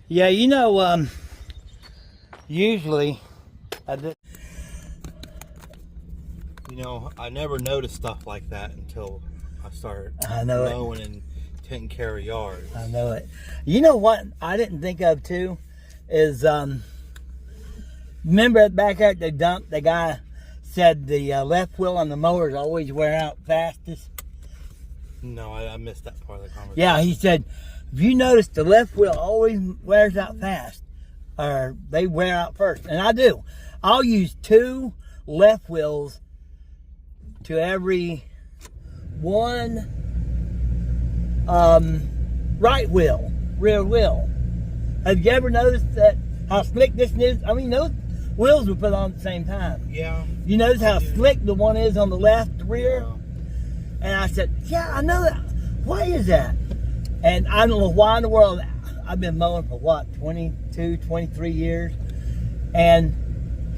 Yeah, you know, usually I did. You know, I never noticed stuff like that until I started I know mowing and taking care of yards. I know it. You know what I didn't think of too is remember back at the dump, the guy said the left wheel on the mowers always wear out fastest. No, I missed that part of the conversation. Yeah, he said if you notice the left wheel always wears out fast, or they wear out first, and I do. I'll use 2 left wheels to every 1 right wheel, rear wheel. Have you ever noticed that how slick this is? I mean, those wheels were put on at the same time. Yeah. You notice how slick the one is on the left rear? Yeah. And I said, yeah, I know that. Why is that? And I don't know why in the world. I've been mowing for what, 22, 23 years? And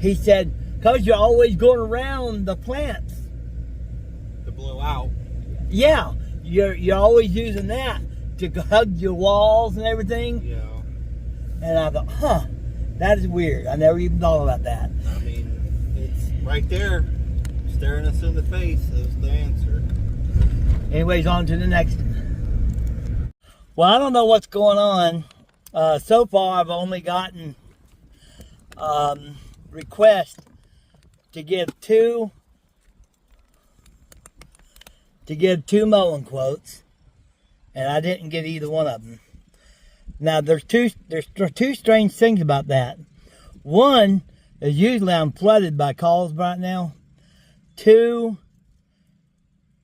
he said, because you're always going around the plants. To blow out. Yeah, you're always using that to hug your walls and everything. Yeah. And I thought, huh, that is weird. I never even thought about that. I mean, it's right there, staring us in the face. Is the answer. Anyways, on to the next one. Well, I don't know what's going on. So far, I've only gotten requests to give two mowing quotes, and I didn't get either one of them. Now, there's two strange things about that. One is usually I'm flooded by calls right now. 2,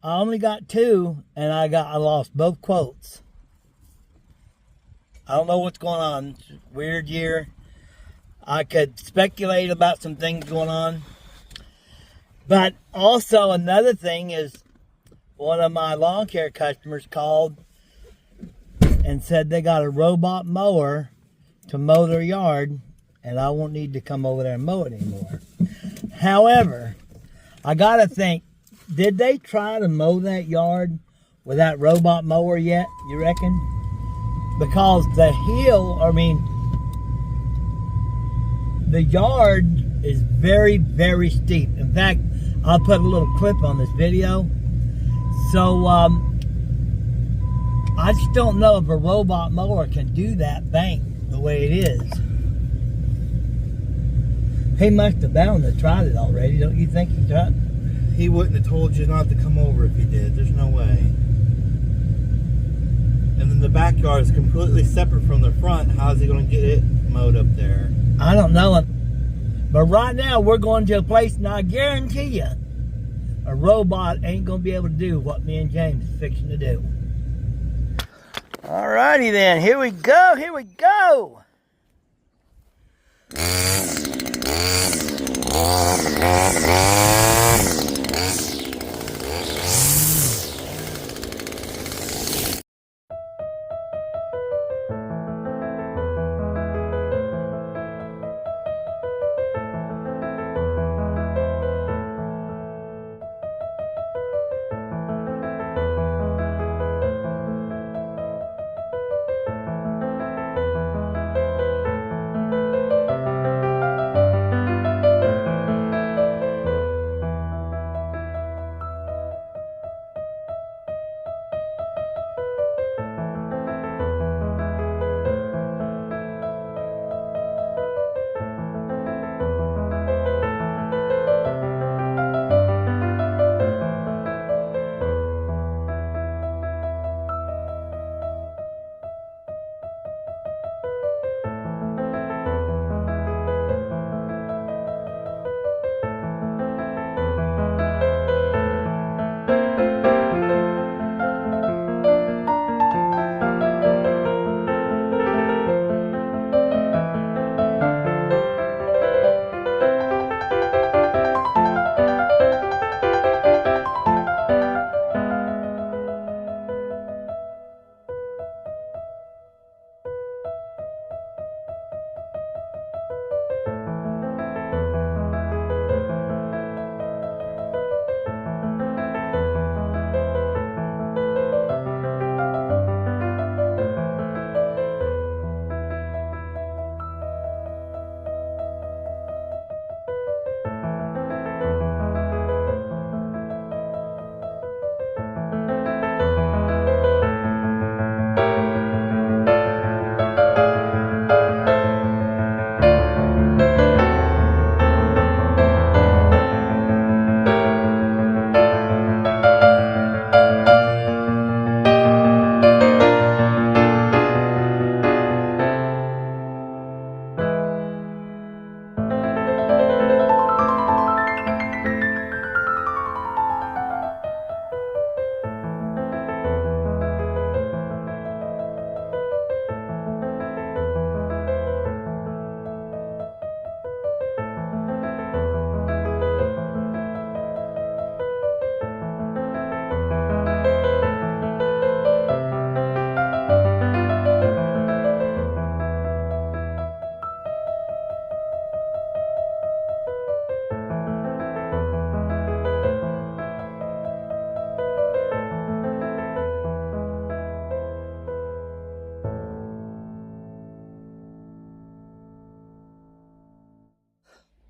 I only got 2, and I lost both quotes. I don't know what's going on. It's a weird year. I could speculate about some things going on. But also another thing is one of my lawn care customers called and said they got a robot mower to mow their yard, and I won't need to come over there and mow it anymore. However, I gotta think, did they try to mow that yard with that robot mower yet, you reckon? Because the the yard is very, very steep. In fact, I'll put a little clip on this video. So, I just don't know if a robot mower can do that bank the way it is. He must have bound to tried it already. Don't you think he tried? He wouldn't have told you not to come over if he did. There's no way. And then the backyard is completely separate from the front. How's he going to get it mowed up there? I don't know. But right now, we're going to a place, and I guarantee you, a robot ain't going to be able to do what me and James is fixing to do. Alrighty then, here we go, here we go.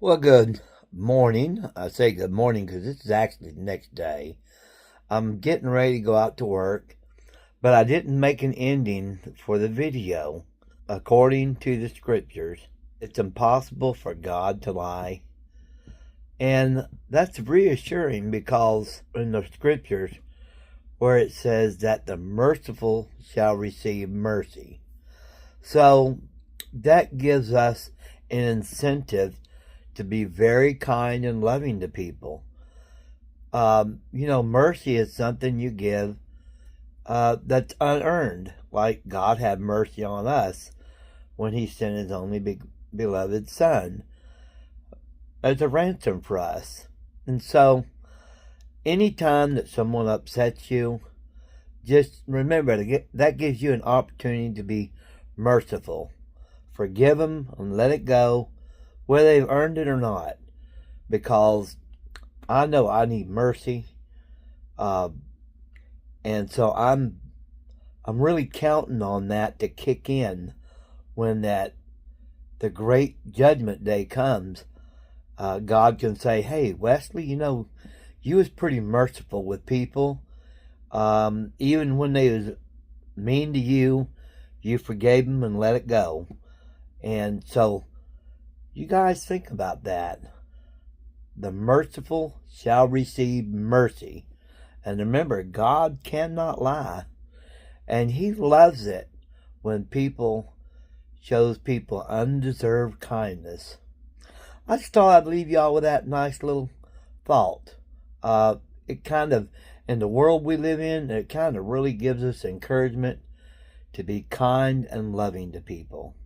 Well, good morning. I say good morning because this is actually the next day. I'm getting ready to go out to work, but I didn't make an ending for the video. According to the scriptures, it's impossible for God to lie. And that's reassuring because in the scriptures where it says that the merciful shall receive mercy. So that gives us an incentive to be very kind and loving to people. Mercy is something you give that's unearned. Like God had mercy on us when He sent His only beloved Son as a ransom for us. And so, anytime that someone upsets you, just remember that gives you an opportunity to be merciful. Forgive them and let it go, whether they've earned it or not. Because I know I need mercy, and so I'm really counting on that to kick in when the great judgment day comes. God can say, "Hey, Wesley, you was pretty merciful with people. Even when they was mean to you, you forgave them and let it go." And so, you guys think about that. The merciful shall receive mercy. And remember, God cannot lie. And He loves it when people shows people undeserved kindness. I just thought I'd leave y'all with that nice little thought. It kind of, in the world we live in, it kind of really gives us encouragement to be kind and loving to people.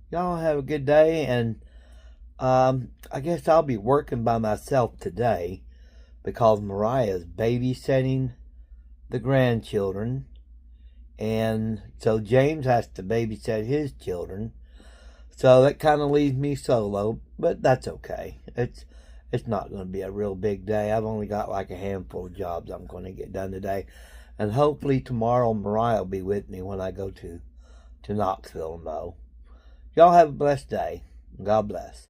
Y'all have a good day, and I guess I'll be working by myself today because Mariah's babysitting the grandchildren, and so James has to babysit his children. So that kind of leaves me solo, but that's okay. It's not going to be a real big day. I've only got like a handful of jobs I'm going to get done today, and hopefully tomorrow Mariah will be with me when I go to Knoxville and mow. Y'all have a blessed day. God bless.